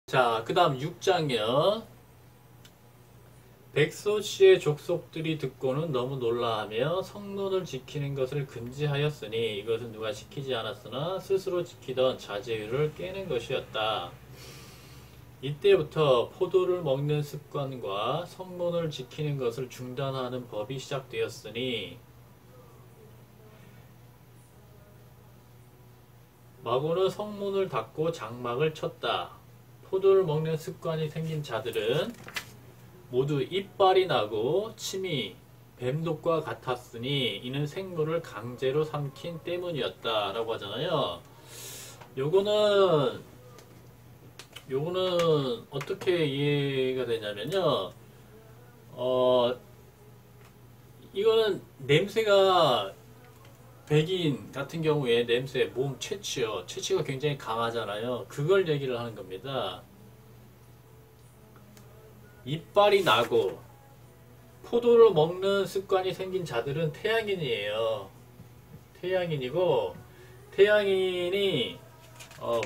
자, 그 다음 6장이요. 백소 씨의 족속들이 듣고는 너무 놀라하며 성론을 지키는 것을 금지하였으니 이것은 누가 시키지 않았으나 스스로 지키던 자제율을 깨는 것이었다. 이때부터 포도를 먹는 습관과 성론을 지키는 것을 중단하는 법이 시작되었으니 마고는 성문을 닫고 장막을 쳤다. 포도를 먹는 습관이 생긴 자들은 모두 이빨이 나고 침이 뱀독과 같았으니 이는 생물을 강제로 삼킨 때문이었다 라고 하잖아요. 요거는 어떻게 이해가 되냐면요. 이거는 냄새가 백인 같은 경우에 냄새, 몸 채취요. 채취가 굉장히 강하잖아요. 그걸 얘기를 하는 겁니다. 이빨이 나고 포도를 먹는 습관이 생긴 자들은 태양인이에요. 태양인이고 태양인이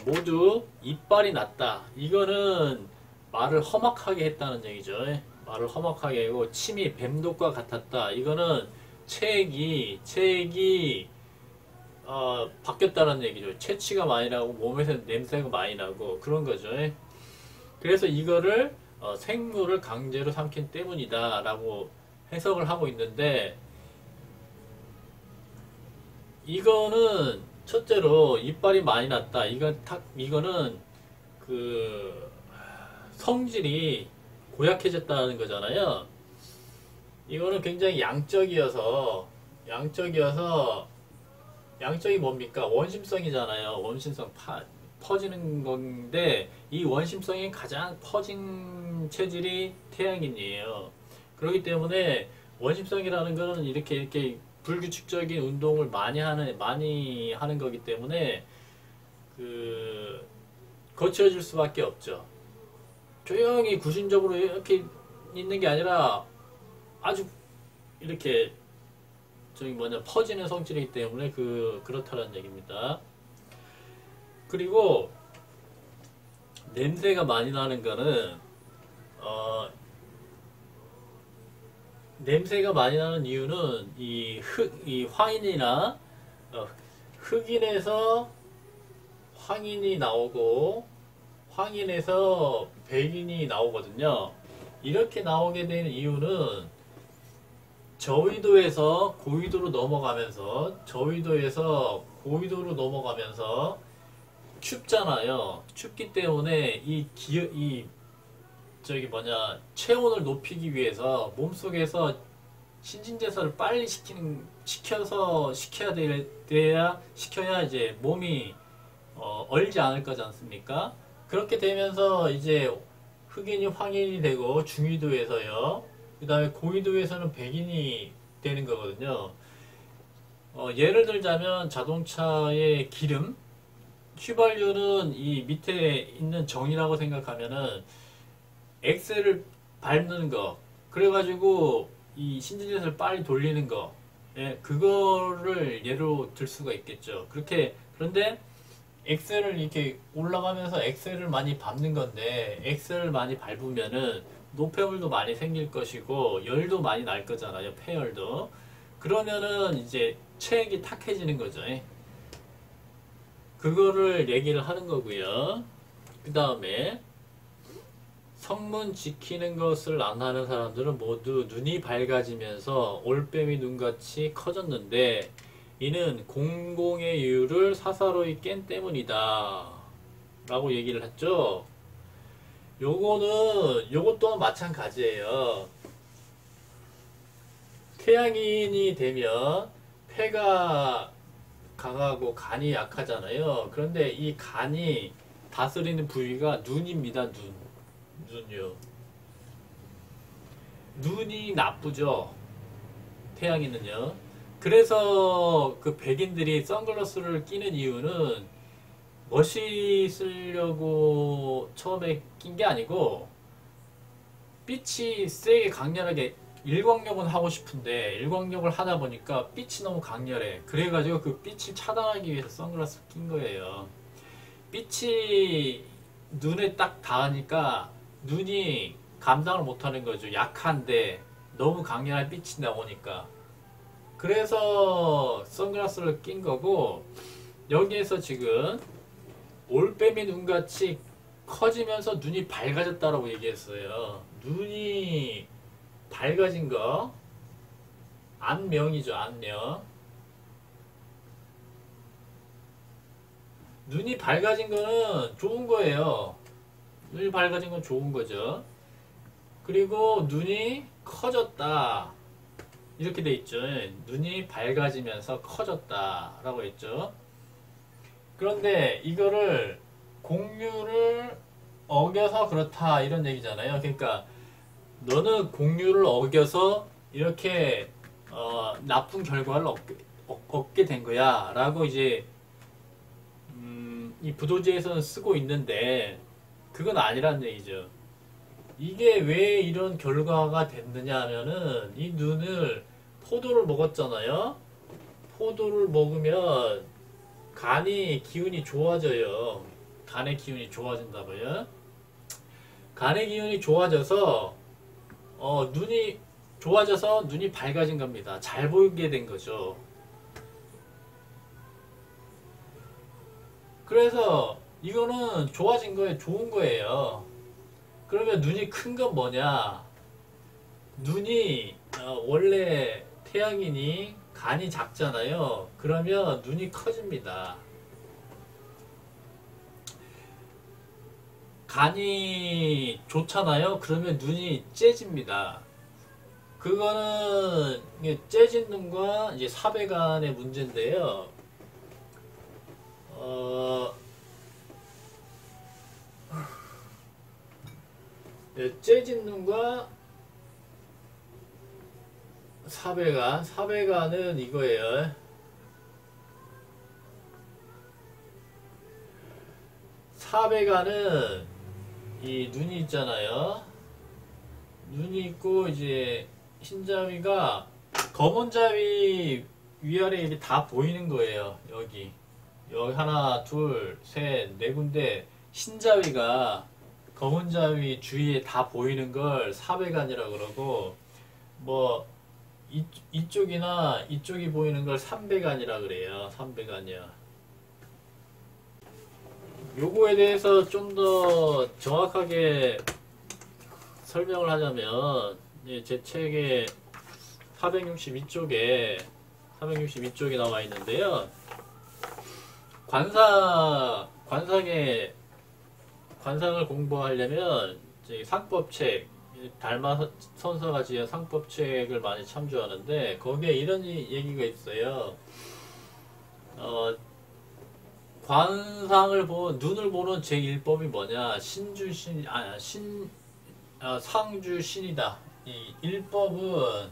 모두 이빨이 났다. 이거는 말을 험악하게 했다는 얘기죠. 말을 험악하게 하고 침이 뱀독과 같았다. 이거는 체액이 바뀌었다는 얘기죠. 채취가 많이 나고 몸에서 냄새가 많이 나고 그런 거죠. 그래서 이거를 생물을 강제로 삼킨 때문이다 라고 해석을 하고 있는데, 이거는 첫째로 이빨이 많이 났다. 이거는 그 성질이 고약해졌다는 거잖아요. 이거는 굉장히 양적이 뭡니까? 원심성이잖아요. 원심성 퍼지는 건데 이 원심성이 가장 퍼진 체질이 태양인이에요. 그렇기 때문에 원심성이라는 거는 이렇게 불규칙적인 운동을 많이 하는 거기 때문에 거칠어질 수밖에 없죠. 조용히 구심적으로 이렇게 있는 게 아니라 아주 이렇게 퍼지는 성질이기 때문에 그렇다는 얘기입니다. 그리고 냄새가 많이 나는 거는 냄새가 많이 나는 이유는 이 황인이나 흑인에서 황인이 나오고 황인에서 백인이 나오거든요. 이렇게 나오게 되는 이유는 저위도에서 고위도로 넘어가면서 춥잖아요. 춥기 때문에 체온을 높이기 위해서 몸속에서 신진대사를 빨리 시켜야 이제 몸이 얼지 않을 거지 않습니까? 그렇게 되면서 이제 흑인이 황인이 되고 중위도에서요. 그 다음에 고위도에서는 백인이 되는 거거든요. 예를 들자면 자동차의 기름, 휘발유는 이 밑에 있는 정이라고 생각하면은 엑셀을 밟는 거, 그래가지고 이 신진대사를 빨리 돌리는 거, 그거를 예로 들 수가 있겠죠. 그런데 엑셀을 이렇게 올라가면서 엑셀을 많이 밟는 건데, 엑셀을 많이 밟으면은 노폐물도 많이 생길 것이고 열도 많이 날 거잖아요. 폐열도. 그러면은 이제 체액이 탁해지는 거죠. 그거를 얘기를 하는 거고요. 그 다음에 성문 지키는 것을 안 하는 사람들은 모두 눈이 밝아지면서 올빼미 눈같이 커졌는데 이는 공공의 이유를 사사로이 깬 때문이다 라고 얘기를 했죠. 요것 또한 마찬가지예요. 태양인이 되면 폐가 강하고 간이 약하잖아요. 그런데 이 간이 다스리는 부위가 눈입니다. 눈요. 눈이 나쁘죠. 태양인은요. 그래서 그 백인들이 선글라스를 끼는 이유는 멋있으려고 처음에 낀 게 아니고 빛이 세게 강렬하게 일광욕은 하고 싶은데 일광욕을 하다 보니까 빛이 너무 강렬해. 그래가지고 그 빛을 차단하기 위해서 선글라스를 낀 거예요. 빛이 눈에 딱 닿으니까 눈이 감당을 못하는 거죠. 약한데 너무 강렬한 빛이 나오니까. 그래서 선글라스를 낀 거고, 여기에서 지금 올빼미 눈같이 커지면서 눈이 밝아졌다라고 얘기했어요. 눈이 밝아진 거, 안명이죠, 안명. 눈이 밝아진 거는 좋은 거예요. 눈이 밝아진 건 좋은 거죠. 그리고 눈이 커졌다. 이렇게 돼 있죠. 눈이 밝아지면서 커졌다. 라고 했죠. 그런데 이거를 공유를 어겨서 그렇다. 이런 얘기잖아요. 그러니까 너는 공유를 어겨서 이렇게 나쁜 결과를 얻게 된 거야. 라고 이제 이 부도지에서는 쓰고 있는데 그건 아니란 얘기죠. 이게 왜 이런 결과가 됐느냐 하면은 이 눈을 포도를 먹었잖아요. 포도를 먹으면 간이 기운이 좋아져요. 간의 기운이 좋아진다고요. 간의 기운이 좋아져서 눈이 좋아져서 눈이 밝아진 겁니다. 잘 보이게 된 거죠. 그래서 이거는 좋아진 거예요. 좋은 거예요. 그러면 눈이 큰 건 뭐냐? 눈이 원래 태양인이 간이 작잖아요. 그러면 눈이 커집니다. 간이 좋잖아요. 그러면 눈이 째집니다. 그거는 째진 눈과 이제 사배간의 문제인데요. 째진 눈과 사배간은 이거예요. 사배간은 이 눈이 있잖아요. 눈이 있고 이제 흰자위가 검은 자위 위아래 이렇게 다 보이는 거예요. 여기 하나, 둘, 셋, 네 군데 흰자위가 검은 자위 주위에 다 보이는 걸 사배간이라고 그러고, 뭐 이쪽이나 이쪽이 보이는 걸 삼배간이라 그래요. 삼배간이야. 요거에 대해서 좀 더 정확하게 설명을 하자면 제 책에 462쪽에 나와 있는데요. 관상을 공부하려면 상법책, 달마 선사가 지은 상법책을 많이 참조하는데 거기에 이런 얘기가 있어요. 눈을 보는 제1법이 뭐냐? 상주신이다. 이 1법은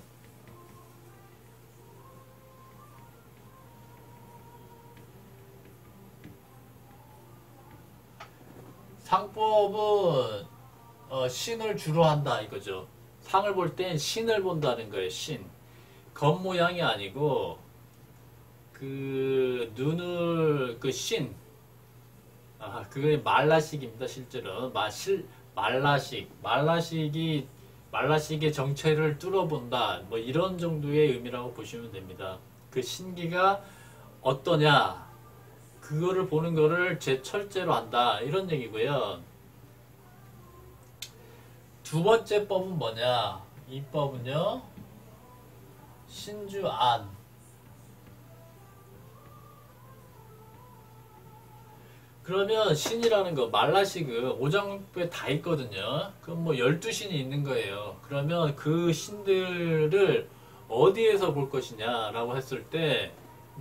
상법은 신을 주로 한다 이거죠. 상을 볼 땐 신을 본다는 거예요. 신. 겉모양이 아니고 그 눈을 신. 그게 말라식입니다. 실제로 말라식의 정체를 뚫어본다. 뭐 이런 정도의 의미라고 보시면 됩니다. 그 신기가 어떠냐? 그거를 보는 거를 제 철제로 한다. 이런 얘기고요. 두 번째 법은 뭐냐? 이 법은요. 신주안. 그러면 신이라는 거, 말라식은 오장육부에 다 있거든요. 그럼 뭐 12신이 있는 거예요. 그러면 그 신들을 어디에서 볼 것이냐 라고 했을 때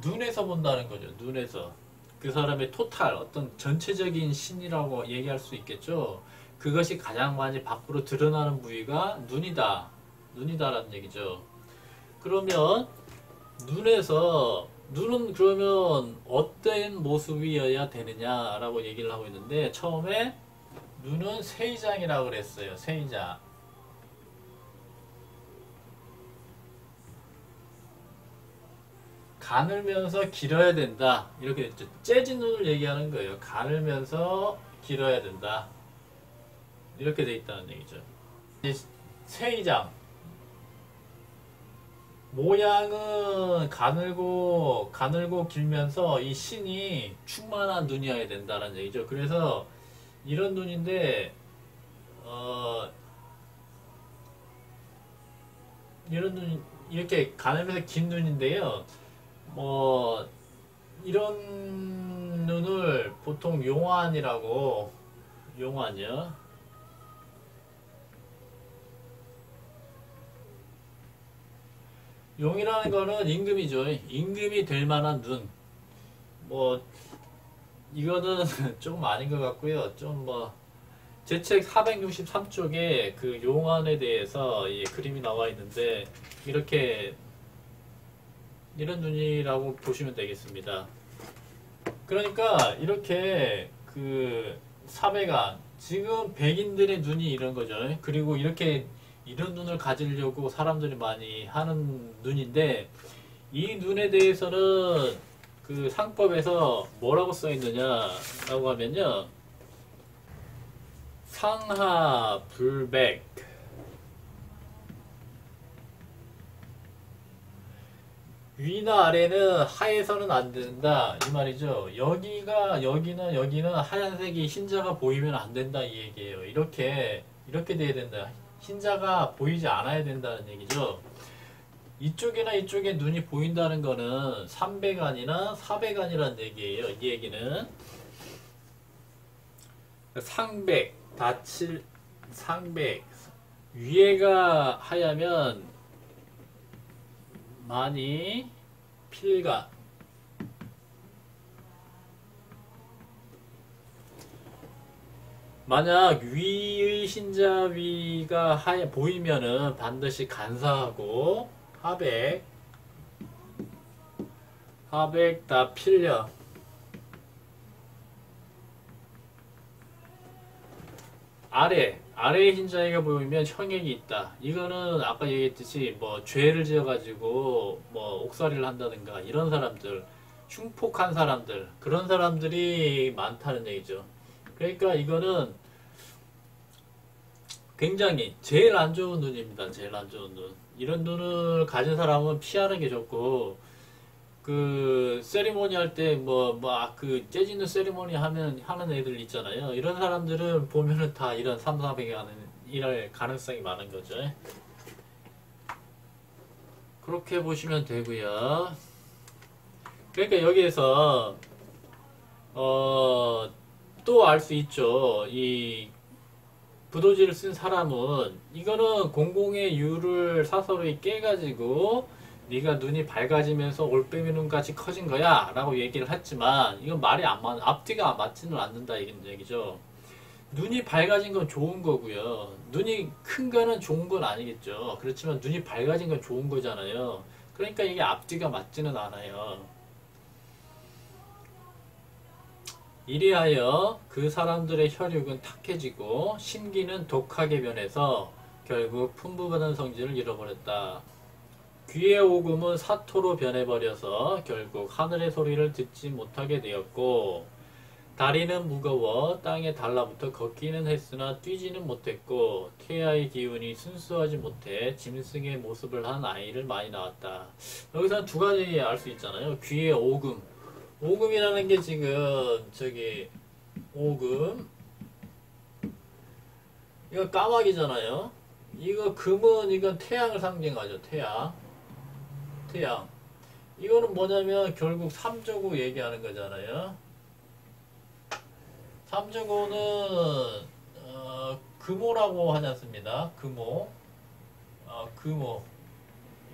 눈에서 본다는 거죠. 눈에서. 그 사람의 토탈, 어떤 전체적인 신이라고 얘기할 수 있겠죠. 그것이 가장 많이 밖으로 드러나는 부위가 눈이다. 눈이다라는 얘기죠. 그러면 눈은 그러면 어떤 모습이어야 되느냐라고 얘기를 하고 있는데 처음에 눈은 세이장이라고 그랬어요. 세이장. 가늘면서 길어야 된다. 이렇게 됐죠. 재진 눈을 얘기하는 거예요. 가늘면서 길어야 된다. 이렇게 돼 있다는 얘기죠. 이제 세이장 모양은 가늘고 길면서 이 신이 충만한 눈이어야 된다는 얘기죠. 그래서 이런 눈인데 이런 눈 이렇게 가늘면서 긴 눈인데요. 뭐 이런 눈을 보통 용환이라고 용환이요. 용이라는 거는 임금이죠. 임금이 될 만한 눈. 뭐 이거는 조금 아닌 것 같고요. 좀 뭐 제 책 463쪽에 그 용안에 대해서 이 그림이 나와 있는데 이렇게 이런 눈이라고 보시면 되겠습니다. 그러니까 이렇게 그 사배간 지금 백인들의 눈이 이런 거죠. 그리고 이렇게 이런 눈을 가지려고 사람들이 많이 하는 눈인데 이 눈에 대해서는 그 상법에서 뭐라고 써 있느냐라고 하면요. 상하 불백 위나 아래는 하에서는 안 된다 이 말이죠. 여기는 하얀색이 흰자가 보이면 안 된다 이 얘기예요. 이렇게 돼야 된다. 흰자가 보이지 않아야 된다는 얘기죠. 이쪽이나 이쪽에 눈이 보인다는 거는 삼백안이나 사백안이라는 얘기예요. 이 얘기는 상백, 다칠, 상백 위에가 하야면 많이 필간 만약 위의 흰자 위가 하얘 보이면은 반드시 간사하고 하백 다 필려 아래에 흰자위가 보이면 형액이 있다. 이거는 아까 얘기했듯이 뭐 죄를 지어가지고 뭐 옥살이를 한다든가 이런 사람들 흉폭한 사람들 그런 사람들이 많다는 얘기죠. 그러니까 이거는 굉장히 제일 안 좋은 눈입니다. 제일 안 좋은 눈. 이런 눈을 가진 사람은 피하는 게 좋고 그 세리머니 할 때 뭐 막 그 재즈 있는 세리머니 하는 애들 있잖아요. 이런 사람들은 보면은 다 이런 삼삼백이 하는 이럴 가능성이 많은 거죠. 그렇게 보시면 되고요. 그러니까 여기에서 또 알 수 있죠. 이 부도지를 쓴 사람은 이거는 공공의 유를 사서로 깨가지고 네가 눈이 밝아지면서 올빼미 눈같이 커진 거야 라고 얘기를 했지만 이건 말이 안 맞, 앞뒤가 맞지는 않는다 이런 얘기죠. 눈이 밝아진 건 좋은 거고요. 눈이 큰 거는 좋은 건 아니겠죠. 그렇지만 눈이 밝아진 건 좋은 거잖아요. 그러니까 이게 앞뒤가 맞지는 않아요. 이리하여 그 사람들의 혈육은 탁해지고 심기는 독하게 변해서 결국 풍부받은 성질을 잃어버렸다. 귀의 오금은 사토로 변해버려서 결국 하늘의 소리를 듣지 못하게 되었고 다리는 무거워 땅에 달라붙어 걷기는 했으나 뛰지는 못했고 태아의 기운이 순수하지 못해 짐승의 모습을 한 아이를 많이 낳았다. 여기서 두 가지 알 수 있잖아요. 귀의 오금 오금이라는 게 지금 저기 오금 이거 까마귀잖아요. 이거 금은 이건 태양을 상징하죠. 태양 이거는 뭐냐면 결국 삼조고 얘기하는 거잖아요. 삼조고는 금오라고 하지 않습니다. 금오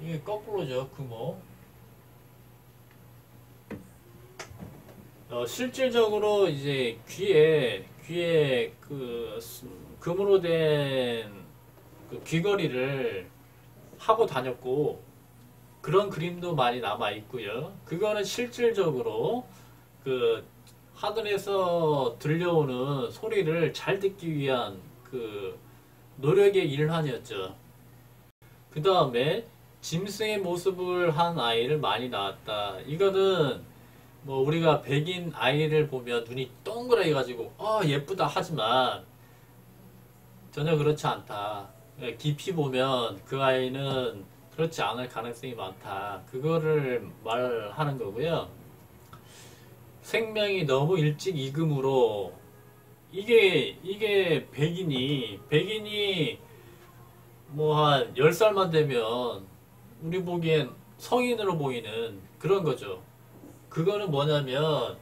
이게 거꾸로죠. 금오 실질적으로 이제 귀에 그 금으로 된 그 귀걸이를 하고 다녔고 그런 그림도 많이 남아 있고요. 그거는 실질적으로 그 하늘에서 들려오는 소리를 잘 듣기 위한 그 노력의 일환이었죠. 그 다음에 짐승의 모습을 한 아이를 많이 낳았다. 이거는 뭐 우리가 백인 아이를 보면 눈이 동그랗게 가지고 예쁘다 하지만 전혀 그렇지 않다. 깊이 보면 그 아이는 그렇지 않을 가능성이 많다. 그거를 말하는 거고요. 생명이 너무 일찍 익음으로 이게 백인이 뭐 한 10살만 되면 우리 보기엔 성인으로 보이는 그런 거죠. 그거는 뭐냐면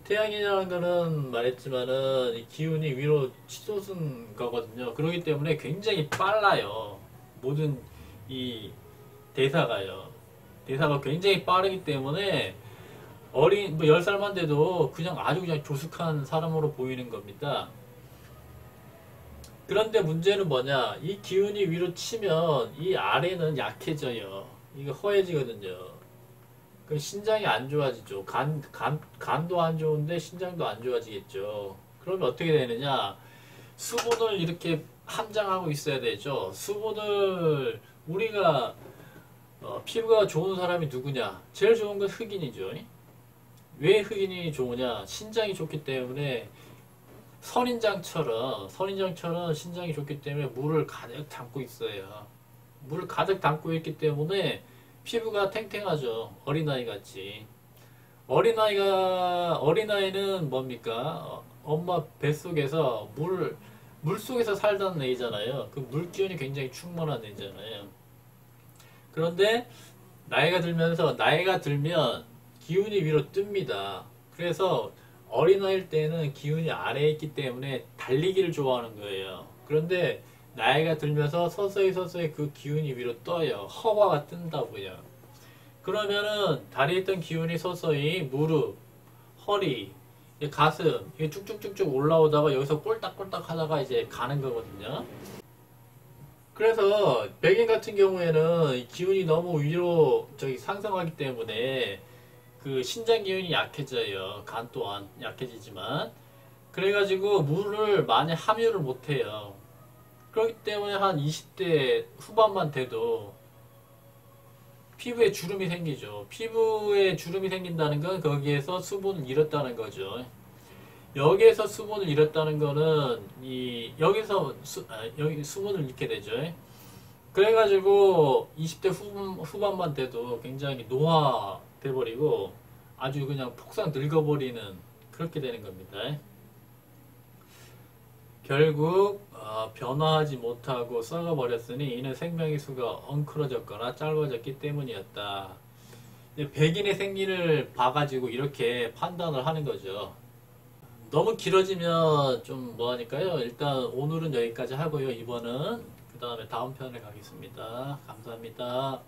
태양이라는 거는 말했지만은 이 기운이 위로 치솟은 거거든요. 그렇기 때문에 굉장히 빨라요. 모든 이 대사가요. 대사가 굉장히 빠르기 때문에 어린 뭐 10살만 돼도 그냥 아주 그냥 조숙한 사람으로 보이는 겁니다. 그런데 문제는 뭐냐? 이 기운이 위로 치면 이 아래는 약해져요. 이거 허해지거든요. 그럼 신장이 안 좋아지죠. 간도 안 좋은데 신장도 안 좋아지겠죠. 그러면 어떻게 되느냐? 수분을 이렇게 함장하고 있어야 되죠. 수분을 우리가 피부가 좋은 사람이 누구냐? 제일 좋은 건 흑인이죠. 왜 흑인이 좋으냐? 신장이 좋기 때문에 선인장처럼 신장이 좋기 때문에 물을 가득 담고 있어요. 물을 가득 담고 있기 때문에 피부가 탱탱하죠. 어린아이 같이. 어린아이는 뭡니까? 엄마 뱃속에서 물 속에서 살던 애잖아요. 그 물 기운이 굉장히 충만한 애잖아요. 그런데 나이가 들면 기운이 위로 뜹니다. 그래서 어린아이일 때는 기운이 아래에 있기 때문에 달리기를 좋아하는 거예요. 그런데 나이가 들면서 서서히 그 기운이 위로 떠요. 허화가 뜬다고요. 그러면은 다리에 있던 기운이 서서히 무릎, 허리, 가슴 이게 쭉쭉쭉쭉 올라오다가 여기서 꼴딱꼴딱 하다가 이제 가는 거거든요. 그래서 백인 같은 경우에는 이 기운이 너무 위로 상승하기 때문에 그 신장 기운이 약해져요. 간 또한 약해지지만 그래가지고 물을 많이 함유를 못해요. 그렇기 때문에 한 20대 후반만 돼도 피부에 주름이 생기죠. 피부에 주름이 생긴다는 건 거기에서 수분을 잃었다는 거죠. 여기에서 수분을 잃었다는 거는 여기서 여기 수분을 잃게 되죠. 그래가지고 20대 후반만 돼도 굉장히 노화돼 버리고 아주 그냥 폭삭 늙어버리는 그렇게 되는 겁니다. 결국 변화하지 못하고 썩어버렸으니 이는 생명의 수가 엉클어졌거나 짧아졌기 때문이었다. 백인의 생리를 봐가지고 이렇게 판단을 하는 거죠. 너무 길어지면 좀 뭐하니까요. 일단 오늘은 여기까지 하고요. 이번은 그 다음에 다음 편에 가겠습니다. 감사합니다.